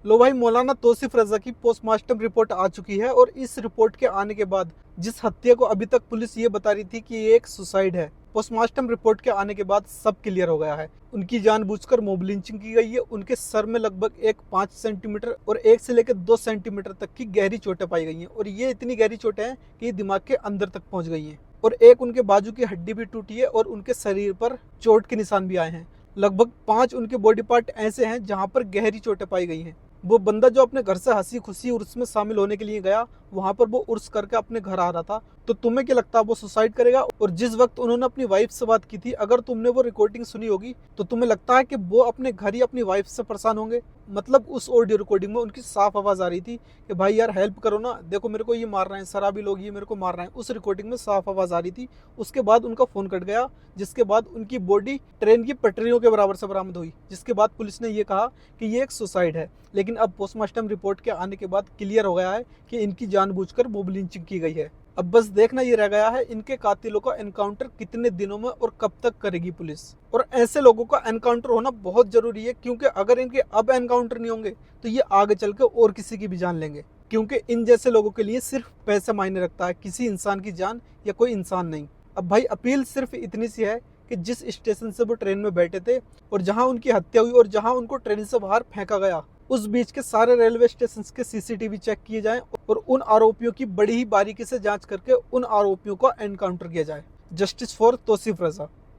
लो भाई, मौलाना तौसीफ रजा की postmortem report आ चुकी है और इस रिपोर्ट के आने के बाद जिस हत्या को अभी तक पुलिस ये बता रही थी कि ये एक सुसाइड है, पोस्टमार्टम रिपोर्ट के आने के बाद सब क्लियर हो गया है। उनकी जानबूझकर मॉब लिंचिंग की गई है। उनके सर में लगभग एक 5 सेंटीमीटर और 1 से लेकर 2 सेंटीमीटर तक की गहरी चोटें पाई गई हैं और ये इतनी गहरी चोटें हैं कि ये दिमाग के अंदर तक पहुंच गई हैं और एक उनके बाजू की हड्डी भी टूटी है और उनके शरीर पर चोट के निशान भी आए हैं। लगभग 5 उनके बॉडी पार्ट ऐसे हैं जहां पर गहरी चोटें पाई गई हैं। वो बंदा जो अपने घर से हंसी खुशी उर्स में शामिल होने के लिए गया, वहां पर वो उर्स करके अपने घर आ रहा था। तो तुम्हें क्या लगता है वो सुसाइड करेगा? और जिस वक्त उन्होंने अपनी वाइफ से बात की थी, अगर तुमने वो रिकॉर्डिंग सुनी होगी तो तुम्हें लगता है कि वो अपने घर ही अपनी वाइफ से परेशान होंगे? मतलब उस ऑडियो रिकॉर्डिंग में उनकी साफ आवाज आ रही थी कि भाई यार हेल्प करो ना, देखो मेरे को ये मार रहे हैं, शराबी लोग ये मेरे को मार रहे हैं। उस रिकॉर्डिंग में साफ आवाज आ रही थी। उसके बाद उनका फोन कट गया, जिसके बाद उनकी बॉडी ट्रेन की पटरियों के बराबर से बरामद हुई, जिसके बाद पुलिस ने ये कहा कि ये एक सुसाइड है। लेकिन अब पोस्टमार्टम रिपोर्ट के आने के बाद क्लियर हो गया है कि इनकी जानबूझकर मॉब लिंचिंग की गई है। अब बस देखना ये रह गया है इनके कातिलों का एनकाउंटर कितने दिनों में और कब तक करेगी पुलिस। और ऐसे लोगों का एनकाउंटर होना बहुत जरूरी है, क्योंकि अगर इनके अब एनकाउंटर नहीं होंगे तो ये आगे चल के और किसी की भी जान लेंगे। क्योंकि इन जैसे लोगों के लिए सिर्फ पैसा मायने रखता है, किसी इंसान की जान या कोई इंसान नहीं। अब भाई अपील सिर्फ इतनी सी है कि जिस स्टेशन से वो ट्रेन में बैठे थे और जहां उनकी हत्या हुई और जहां उनको ट्रेन से बाहर फेंका गया, उस बीच के सारे रेलवे स्टेशन के सीसीटीवी चेक किए जाएं और उन आरोपियों की बड़ी ही बारीकी से जांच करके उन आरोपियों को एनकाउंटर किया जाए। Justice for Tauseef Raza.